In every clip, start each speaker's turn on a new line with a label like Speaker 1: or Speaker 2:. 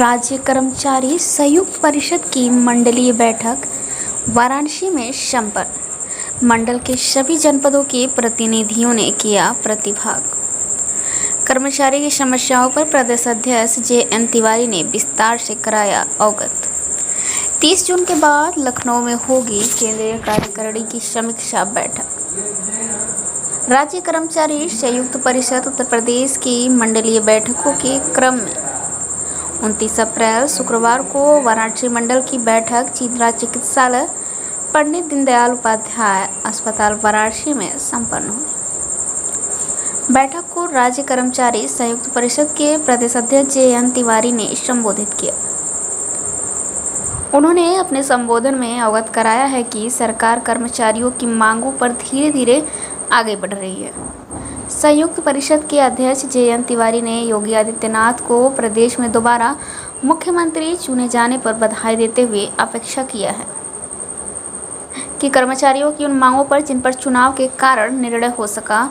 Speaker 1: राज्य कर्मचारी संयुक्त परिषद की मंडलीय बैठक वाराणसी में संपन्न। मंडल के सभी जनपदों के प्रतिनिधियों ने किया प्रतिभाग। कर्मचारी की समस्याओं पर प्रदेश अध्यक्ष JN तिवारी ने विस्तार से कराया अवगत। 30 जून के बाद लखनऊ में होगी केंद्रीय कार्यकारिणी की समीक्षा बैठक। राज्य कर्मचारी संयुक्त परिषद उत्तर प्रदेश की मंडलीय बैठकों के क्रम में 29 अप्रैल शुक्रवार को वाराणसी मंडल की बैठक चित्रा चिकित्सालय पंडित दीनदयाल उपाध्याय अस्पताल वाराणसी में संपन्न हुई। बैठक को राज्य कर्मचारी संयुक्त परिषद के प्रदेश अध्यक्ष JN तिवारी ने संबोधित किया। उन्होंने अपने संबोधन में अवगत कराया है कि सरकार कर्मचारियों की मांगों पर धीरे धीरे आगे बढ़ रही है। संयुक्त परिषद के अध्यक्ष JN तिवारी ने योगी आदित्यनाथ को प्रदेश में दोबारा मुख्यमंत्री चुने जाने पर बधाई देते हुए अपेक्षा किया है कि कर्मचारियों की उन मांगों पर जिन पर चुनाव के कारण निर्णय हो सका,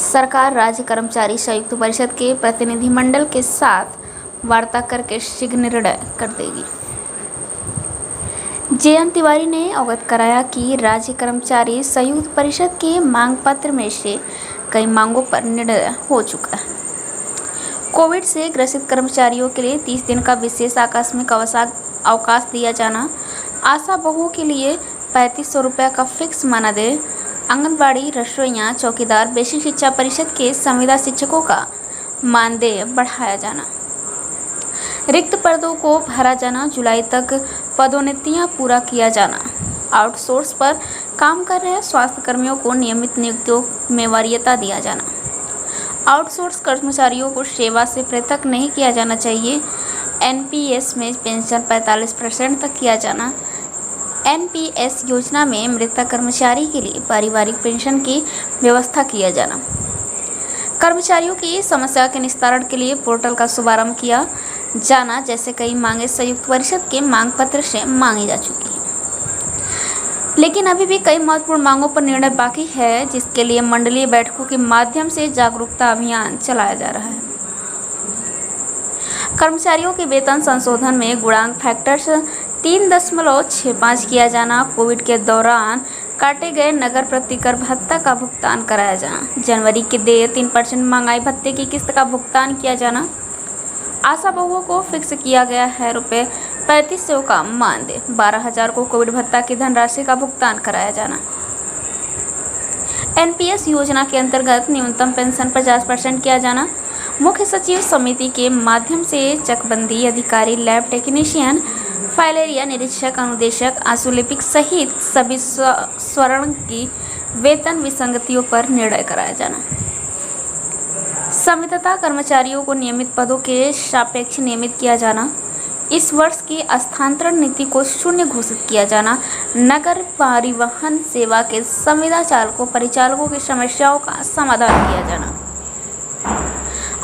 Speaker 1: सरकार राज्य कर्मचारी संयुक्त परिषद के प्रतिनिधिमंडल के साथ वार्ता करके शीघ्र निर्णय कर देगी। JN तिवारी ने अवगत कराया कि राज्य कर्मचारी संयुक्त परिषद के मांग पत्र में से कई मांगों पर निर्णय हो चुका है। कोविड से ग्रसित कर्मचारियों के लिए 30 दिन का विशेष आकस्मिक अवकाश दिया जाना, आशा बहुओं के लिए 3500 रुपये का फिक्स मानदेय, आंगनबाड़ी रसोइयाँ, चौकीदार, बेसिक शिक्षा परिषद के संविदा शिक्षकों का मानदेय बढ़ाया जाना, रिक्त पदों को भरा जाना, जुलाई तक पदोन्नतियां पूरा किया जाना, आउटसोर्स पर काम कर रहे स्वास्थ्य कर्मियों को नियमित नियुक्तियों में वरीयता दिया जाना, आउटसोर्स कर्मचारियों को सेवा से पृथक नहीं किया जाना चाहिए, NPS में पेंशन 45% तक किया जाना, NPS योजना में मृतक कर्मचारी के लिए पारिवारिक पेंशन की व्यवस्था किया जाना, कर्मचारियों की समस्या के निस्तारण के लिए पोर्टल का शुभारंभ किया जाना जैसे कई मांगे संयुक्त परिषद के मांग पत्र से मांगी जा चुकी है। लेकिन अभी भी कई महत्वपूर्ण मांगों पर निर्णय बाकी है, जिसके लिए मंडलीय बैठकों के माध्यम से जागरूकता अभियान चलाया जा रहा है। कर्मचारियों के वेतन संशोधन में गुणांक फैक्टर 3.65 किया जाना, कोविड के दौरान काटे गए नगर प्रतिकर भत्ता का भुगतान कराया जाना, जनवरी के देय 3% महंगाई भत्ते की किस्त का भुगतान किया जाना, आशा बहुओं को फिक्स किया गया है रुपये 3500 का मानदेय, 12,000 को कोविड भत्ता की धनराशि का भुगतान कराया जाना, NPS योजना के अंतर्गत न्यूनतम पेंशन 50% किया जाना, मुख्य सचिव समिति के माध्यम से चकबंदी अधिकारी, लैब टेक्नीशियन, फाइलेरिया निरीक्षक, अनुदेशक, आंसुलिपिक सहित सभी स्वर्ण की वेतन विसंगतियों पर निर्णय कराया जाना, संविदा कर्मचारियों को नियमित पदों के सापेक्ष नियमित किया जाना, इस वर्ष की स्थानांतरण नीति को शून्य घोषित किया जाना, नगर परिवहन सेवा के संविदा चालकों परिचालकों की समस्याओं का समाधान किया जाना,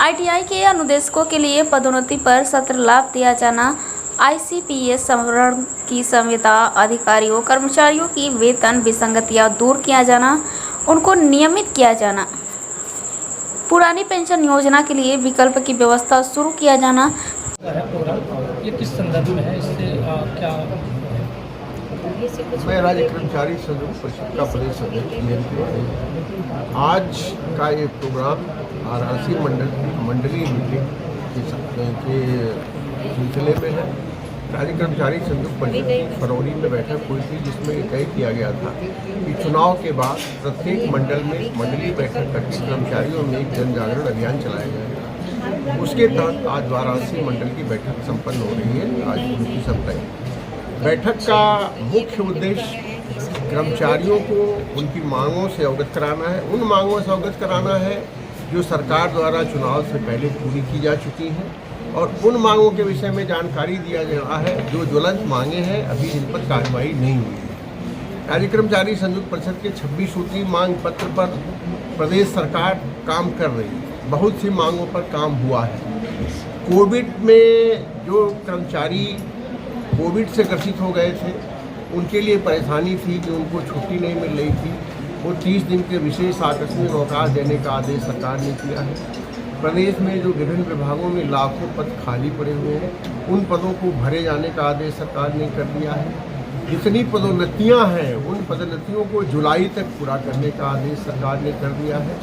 Speaker 1: ITI के अनुदेशकों के लिए पदोन्नति पर सत्र लाभ दिया जाना, ICPS संवरण की संविदा अधिकारियों कर्मचारियों की वेतन विसंगतियां दूर किया जाना, उनको नियमित किया जाना, पुरानी पेंशन योजना के लिए विकल्प की व्यवस्था शुरू किया जाना।
Speaker 2: ये किस संदर्भ में है, इससे क्या?
Speaker 3: मैं राज्य कर्मचारी संयुक्त परिषद का प्रदेश अध्यक्ष JN तिवारी। आज का ये प्रोग्राम वाराणसी मंडलीय मीटिंग के सिलसिले में है। राज्य कर्मचारी संयुक्त परिषद की फरवरी में बैठक हुई थी, जिसमें ये तय किया गया था कि चुनाव के बाद प्रत्येक मंडल में मंडलीय बैठक करके कर्मचारियों में एक जन जागरण अभियान चलाया जाएगा। उसके तहत आज वाराणसी मंडल की बैठक संपन्न हो रही है। आज 29 अप्रैल बैठक का मुख्य उद्देश्य कर्मचारियों को उनकी मांगों से अवगत कराना है, उन मांगों से अवगत कराना है जो सरकार द्वारा चुनाव से पहले पूरी की जा चुकी हैं, और उन मांगों के विषय में जानकारी दिया जा रहा है जो ज्वलंत मांगे हैं, अभी जिन पर कार्रवाई नहीं हुई है। राज्य कर्मचारी संयुक्त परिषद के 26 सूत्री मांग पत्र पर प्रदेश सरकार काम कर रही है। बहुत सी मांगों पर काम हुआ है। कोविड में जो कर्मचारी कोविड से ग्रसित हो गए थे, उनके लिए परेशानी थी कि उनको छुट्टी नहीं मिल रही थी, वो 30 दिन के विशेष आकस्मिक अवकाश देने का आदेश सरकार ने किया है। प्रदेश में जो विभिन्न विभागों में लाखों पद खाली पड़े हुए हैं, उन पदों को भरे जाने का आदेश सरकार ने कर दिया है। जितनी पदोन्नतियां हैं उन पदोन्नतियों को जुलाई तक पूरा करने का आदेश सरकार ने कर दिया है।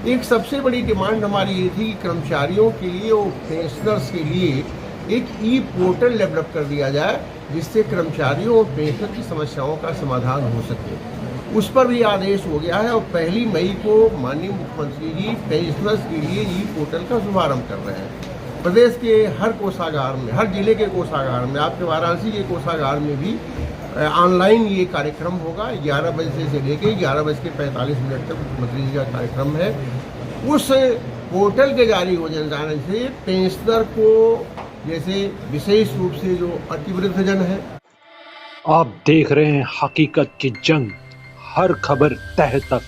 Speaker 3: एक सबसे बड़ी डिमांड हमारी ये थी कि कर्मचारियों के लिए और पेंशनर्स के लिए एक ई पोर्टल डेवलप कर दिया जाए, जिससे कर्मचारियों और पेंशनर की समस्याओं का समाधान हो सके। उस पर भी आदेश हो गया है और 1 मई को माननीय मुख्यमंत्री जी पेंशनर्स के लिए ई पोर्टल का शुभारंभ कर रहे हैं। प्रदेश के हर कोषागार में, हर जिले के कोषागार में, आपके वाराणसी के कोषागार में भी ऑनलाइन ये कार्यक्रम होगा। 11 बजे से लेकर 11:45 तक मुख्यमंत्री जी का कार्यक्रम है। उस पोर्टल के जारी हो जाने से पेंशनर को, जैसे विशेष रूप से जो अतिवृद्धजन है।
Speaker 4: आप देख रहे हैं हकीकत की जंग, हर खबर तह तक।